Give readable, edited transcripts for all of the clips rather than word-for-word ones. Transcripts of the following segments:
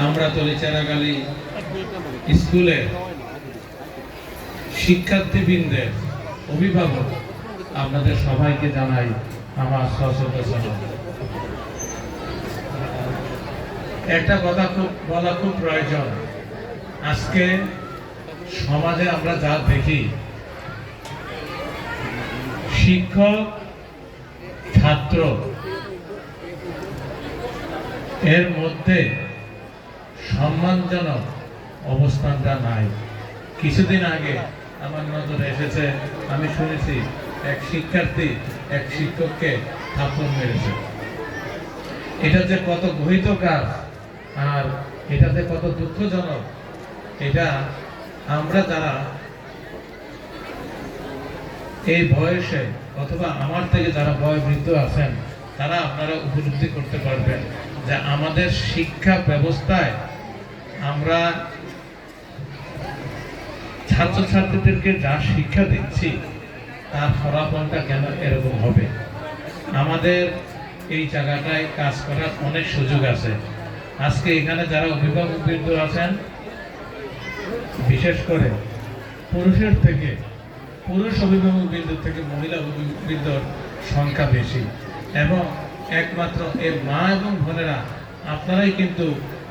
আমরা তলিচারাগালী স্কুলে শিক্ষার্থীবৃন্দের অভিভাবক আপনাদের সবাইকে জানাই আমার সশ্রদ্ধ সালাম। একটা কথা বলা খুব প্রয়োজন। আজকে সমাজে আমরা যা দেখি, শিক্ষক ছাত্র এর মধ্যে সম্মানজনক অবস্থানটা নাই। কিছুদিন আগে আমার নজরে এসেছে, আমি শুনেছি এক শিক্ষার্থী এক শিক্ষককে থাপ্পড় মেরেছে। এটা যে কত গহিত কাজ আর এটা যে কত দুঃখজনক, এটা আমরা যারা এই বয়সে অথবা আমার থেকে যারা বয়োবৃদ্ধ আছেন তারা আপনারা উপলব্ধি করতে পারবেন যে আমাদের শিক্ষা ব্যবস্থায় আমরা ছাত্রছাত্রীদেরকে যা শিক্ষা দিচ্ছি তার ফলাফলটা কেন এরকম হবে। আমাদের এই জায়গাটায় কাজ করার অনেক সুযোগ আছে। আজকে এখানে যারা অভিভাবকবৃন্দ আছেন, বিশেষ করে পুরুষ অভিভাবকবৃন্দ থেকে মহিলা অভিভাবকবৃন্দর সংখ্যা বেশি, এবং একমাত্র এর মা এবং বোনেরা আপনারাই কিন্তু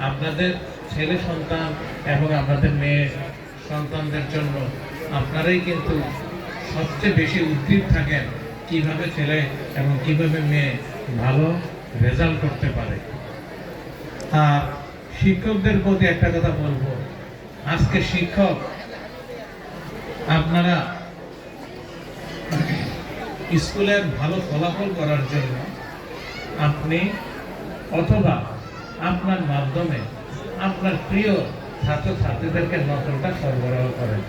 আপনাদের ছেলে সন্তান এবং আপনাদের মেয়ে সন্তানদের জন্য আপনারাই কিন্তু সবচেয়ে বেশি উদ্গ্রীব থাকেন কিভাবে ছেলে এবং কিভাবে মেয়ে ভালো রেজাল্ট করতে পারে। আর শিক্ষকদের প্রতি একটা কথা বলবো, আজকে শিক্ষক আপনারা স্কুলের ভালো ফলাফল করার জন্য আপনি অথবা আপনার মাধ্যমে আপনার প্রিয় ছাত্রছাত্রীদেরকে নকলটা সরবরাহ করেন।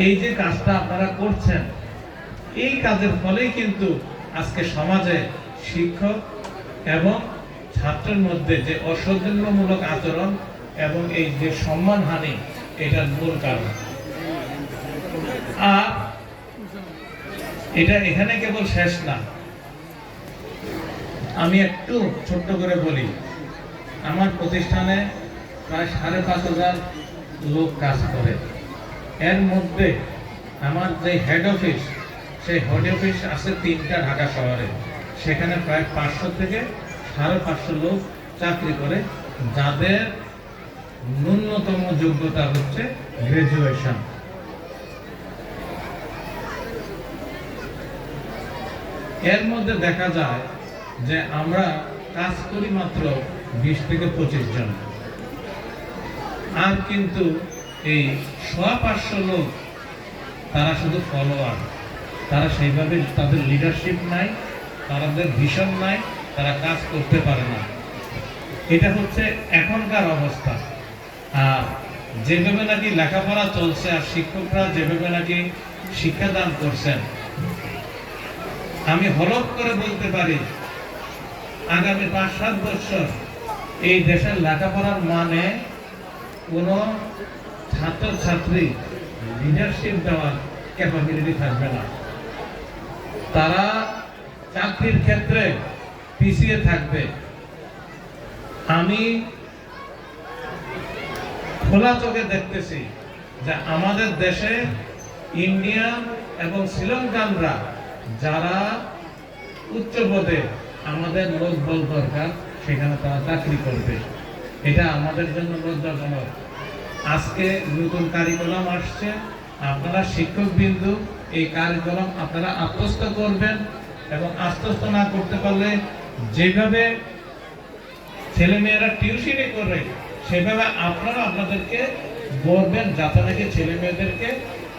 এই যে কাজটা আপনারা করছেন, এই কাজের ফলেই কিন্তু আজকে সমাজে শিক্ষক এবং ছাত্রের মধ্যে যে অসৌজন্যমূলক আচরণ এবং এই যে সম্মানহানি, এটার মূল কারণ। আর এটা এখানে কেবল শেষ না। আমি একটু ছোট্ট করে বলি, আমার প্রতিষ্ঠানে প্রায় 5,500 লোক কাজ করে। এর মধ্যে আমার যে হেড অফিস, সেই হেড অফিস আছে 3টা ঢাকা শহরে। সেখানে প্রায় 500 থেকে 550 লোক চাকরি করে, যাদের ন্যূনতম যোগ্যতা হচ্ছে গ্রাজুয়েশন। এর মধ্যে দেখা যায় যে আমরা কাজ করি মাত্র 20 থেকে 25 জন, আর কিন্তু এই 550 লোক তারা শুধু ফলোয়ার। তারা সেইভাবে তাদের লিডারশিপ নাই, তাদের ভিশন নাই, তারা কাজ করতে পারে না। এটা হচ্ছে এখনকার অবস্থা। আর যেভাবে নাকি লেখাপড়া চলছে আর শিক্ষকরা যেভাবে নাকি শিক্ষাদান করছেন, আমি হলফ করে বলতে পারি আগামী 5-7 বছর এই দেশের লেখাপড়ার মানে কোনো ছাত্রছাত্রী লিডারশিপ দেওয়ার ক্যাপাবিলিটি থাকবে না। তারা চাকরির ক্ষেত্রে পিছিয়ে থাকবে। আমি খোলা চোখে দেখতেছি যে আমাদের দেশে ইন্ডিয়ান এবং শ্রীলঙ্কানরা যারা উচ্চ পদে আমাদের লোক বল দরকার, সেখানে তারা চাকরি করবে। এটা আমাদের জন্য লজ্জাজনক। আজকে নতুন কারিকুলাম আসছে, আপনারা শিক্ষক বিন্দু এই কারিকুলাম আপনারা আত্মস্থ করবেন, এবং আত্মস্থ না করতে পারলে যেভাবে ছেলে মেয়েরা টিউশনি করে সেভাবে আপনারা আপনাদেরকে বলবেন, যাতে নাকি ছেলে মেয়েদেরকে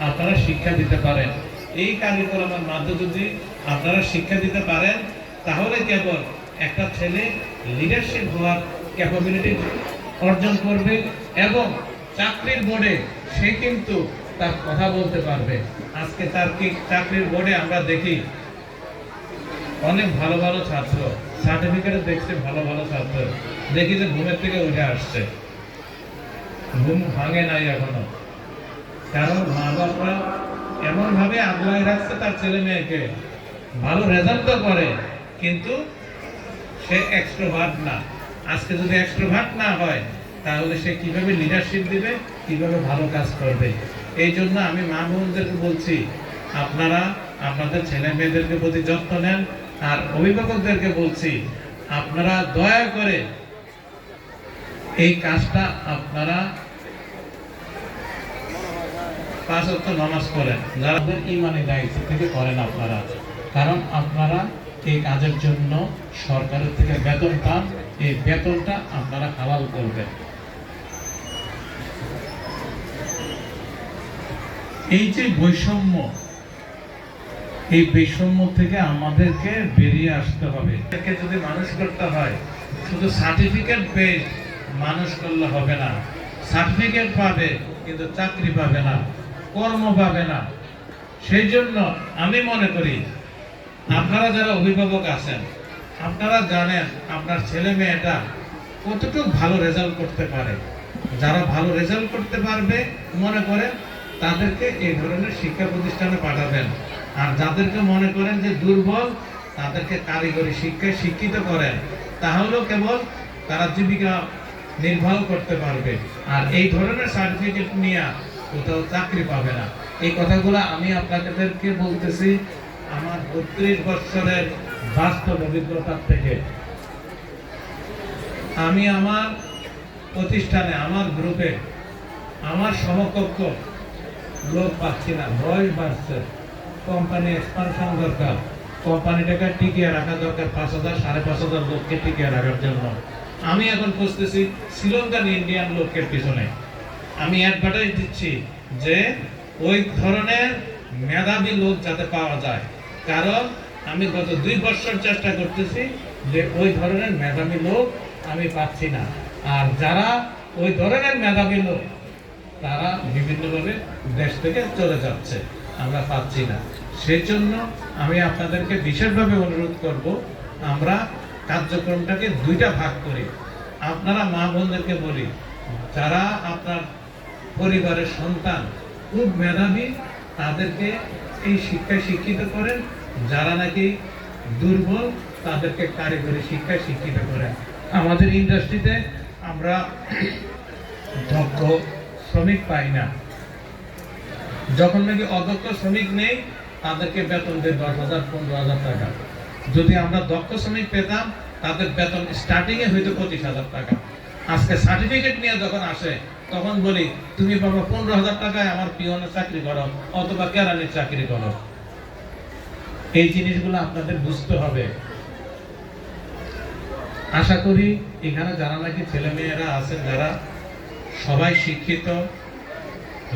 আপনারা শিক্ষা দিতে পারেন। এই কারিকুলামের মাধ্যমে যদি আপনারা শিক্ষা দিতে পারেন, তাহলে কেবল একটা ছেলে লিডারশিপ হওয়ার ক্যাপাবিলিটি অর্জন করবে, এবং চাকরির বোর্ডে সে কিন্তু তার কথা বলতে পারবে। আজকে চাকরির বোর্ডে আমরা দেখি অনেক ভালো ভালো ছাত্র, সার্টিফিকেট দেখছে ভালো ভালো ছাত্র, দেখি যে ঘুমের থেকে উঠে আসছে, ঘুম ভাঙে নাই এখনো। কারণ মা বাবা এমন ভাবে আগলায় রাখছে তার ছেলে মেয়েকে, ভালো রেজাল্ট তো করে কিন্তু সে এক্সট্রোভার্ট না, আজকে যদি এক্সট্রোভার্ট না হয় তাহলে সে কিভাবে লিডারশিপ দিবে, কিভাবে ভালো কাজ করবে। এই জন্য আমি মা বোনদেরকে বলছি, আপনারা আপনাদের ছেলে মেয়েদেরকে প্রতি যত্ন নেন। আর অভিভাবকদেরকে বলছি, আপনারা দয়া করে এই কাজটা আপনারা 5 ওয়াক্ত নামাজ পড়েন, যারা ইমানি দায়িত্ব থেকে করেন আপনারা, কারণ আপনারা এই কাজের জন্য সরকারের থেকে বেতন পান। এই বেতনটা আপনারা হালাল করবেন। এই যে বৈষম্য, এই বৈষম্য থেকে আমাদেরকে বেরিয়ে আসতে হবে। একে যদি মানুষ করতে হয়, শুধু সার্টিফিকেট বেস মানুষ করলে হবে না। সার্টিফিকেট পাবে কিন্তু চাকরি পাবে না, কর্ম পাবে না। সেই জন্য আমি মনে করি, আপনারা যারা অভিভাবক আছেন, আপনারা জানেন আপনার ছেলে মেয়েটা কতটুকু ভালো রেজাল্ট করতে পারে। যারা ভালো রেজাল্ট করতে পারবে মনে করেন, তাদেরকে এই ধরনের শিক্ষা প্রতিষ্ঠানে পাঠাবেন। আর যাদেরকে মনে করেন যে দুর্বল, তাদেরকে কারিগরি শিক্ষায় শিক্ষিত করেন, তাহলেও কেবল তারা জীবিকা নির্বাহ করতে পারবে। আর এই ধরনের সার্টিফিকেট নিয়ে কোথাও চাকরি পাবে না। এই কথাগুলো আমি আপনাদেরকে বলতেছি আমার 32 বছরের বাস্তব অভিজ্ঞতা থেকে। আমি আমার প্রতিষ্ঠানে, আমার গ্রুপে, আমার সমকক্ষ লোক পাচ্ছি না। বয়স বাড়ছে, কোম্পানি এক্সপানশন দরকার, কোম্পানিটাকে টিকিয়ে রাখা দরকার 5,000 5,500 লোককে টিকিয়ে রাখার জন্য। আমি এখন খুঁজতেছি শ্রীলঙ্কান ইন্ডিয়ান লোকের পিছনে। আমি অ্যাডভার্টাইজ দিচ্ছি যে ওই ধরনের মেধাবী লোক যাতে পাওয়া যায়, কারণ আমি গত 2 বছর চেষ্টা করতেছি যে ওই ধরনের মেধাবী লোক আমি পাচ্ছি না। আর যারা ওই ধরনের মেধাবী লোক, তারা বিভিন্নভাবে দেশ থেকে চলে যাচ্ছে, আমরা পাচ্ছি না। সেই জন্য আমি আপনাদেরকে বিশেষভাবে অনুরোধ করব, আমরা কার্যক্রমটাকে 2টা ভাগ করি। আপনারা মা বোনদেরকে বলি, যারা আপনার পরিবারের সন্তান খুব মেধাবী, তাদেরকে এই শিক্ষায় শিক্ষিত করেন। যারা নাকি দুর্বল, তাদেরকে কারিগরি শিক্ষায় শিক্ষিত করেন। আমাদের ইন্ডাস্ট্রিতে আমরা দক্ষ শ্রমিক পাই না। যখন নাকি অদক্ষ শ্রমিক নেই, তাদেরকে বেতন দেয় 10,000 15,000 টাকা। যদি আমরা দক্ষ শ্রমিক পেতাম, তাদের বেতন স্টার্টিং এ হইতো 25,000 টাকা। আজকে সার্টিফিকেট নিয়ে যখন আসে, তখন বলি, তুমি বাবা 15,000 টাকায় আমার পিয়নের চাকরি করো অথবা কেরানির চাকরি করো। এই জিনিসগুলো আপনাদের বুঝতে হবে। আশা করি এখানে যারা নাকি ছেলে মেয়েরা আছেন, যারা সবাই শিক্ষিত,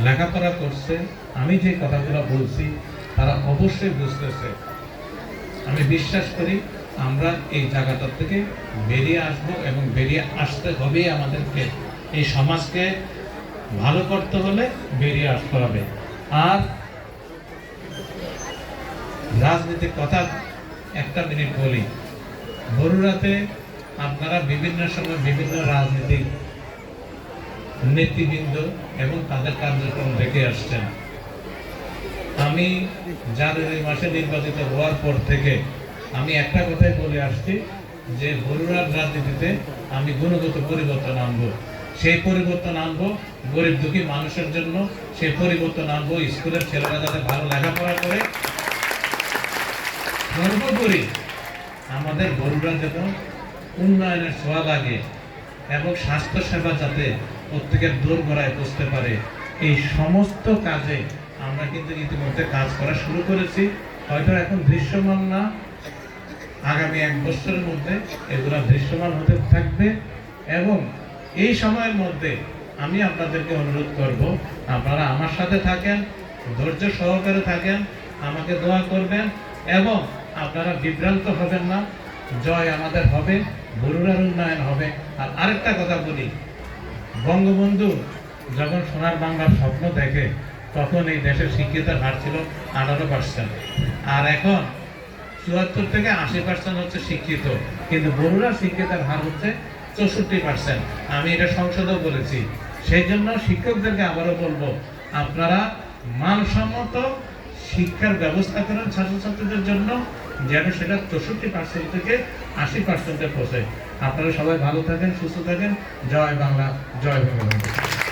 লেখাপড়া করছে, আমি যে কথাগুলো বলছি তারা অবশ্যই বুঝতেছে। আমি বিশ্বাস করি আমরা এই জায়গাটা থেকে বেরিয়ে আসব, এবং বেরিয়ে আসতে হবে। আমাদেরকে এই সমাজকে ভালো করতে হলে বেরিয়ে আসতে হবে। আর রাজনীতির কথা 1 মিনিট বলি। বরুড়াতে আপনারা বিভিন্ন সময় বিভিন্ন রাজনীতিক নেতৃবৃন্দ এবং তাদের কার্যক্রম দেখে আসছেন। আমি জানুয়ারি মাসে নির্বাচিত হওয়ার পর থেকে আমি একটা কথাই বলে আসছি যে বরুড়ার রাজনীতিতে আমি গুণগত পরিবর্তন আনবো। সেই পরিবর্তন আনবো গরিব দুঃখী মানুষের জন্য। সেই পরিবর্তন আনবো স্কুলের ছেলেরা যাতে ভালো লেখাপড়া করে। সর্বোপরি আমাদের বরুড়া যেন উন্নয়নের ছোঁয়া লাগে এবং স্বাস্থ্য সেবা যাতে প্রত্যেকের দোরগোড়ায় পৌঁছতে পারে, এই সমস্ত কাজে আমরা কিন্তু ইতিমধ্যে কাজ করা শুরু করেছি। হয়তো এখন দৃশ্যমান না, আগামী 1 বছরের মধ্যে এগুলো দৃশ্যমান হতে থাকবে। এবং এই সময়ের মধ্যে আমি আপনাদেরকে অনুরোধ করব, আপনারা আমার সাথে থাকেন, ধৈর্য সহকারে থাকেন, আমাকে দোয়া করবেন, এবং আপনারা বিভ্রান্ত হবেন না। জয় আমাদের হবে, বরুড়ার উন্নয়ন হবে। আর আরেকটা কথা বলি, বঙ্গবন্ধু যখন সোনার বাংলার স্বপ্ন দেখে, তখন এই দেশের শিক্ষিতের হার ছিল 18%, আর এখন 74 থেকে 80% হচ্ছে শিক্ষিত, কিন্তু বরুড়ার শিক্ষিতের হার হচ্ছে 64%। আমি এটা সংসদেও বলেছি। সেই জন্য শিক্ষকদেরকে আবারও বলবো, আপনারা মানসম্মত শিক্ষার ব্যবস্থা করেন ছাত্রছাত্রীদের জন্য, যেন সেটা 64% থেকে 80% পৌঁছে। আপনারা সবাই ভালো থাকেন, সুস্থ থাকেন। জয় বাংলা, জয় বঙ্গবন্ধু।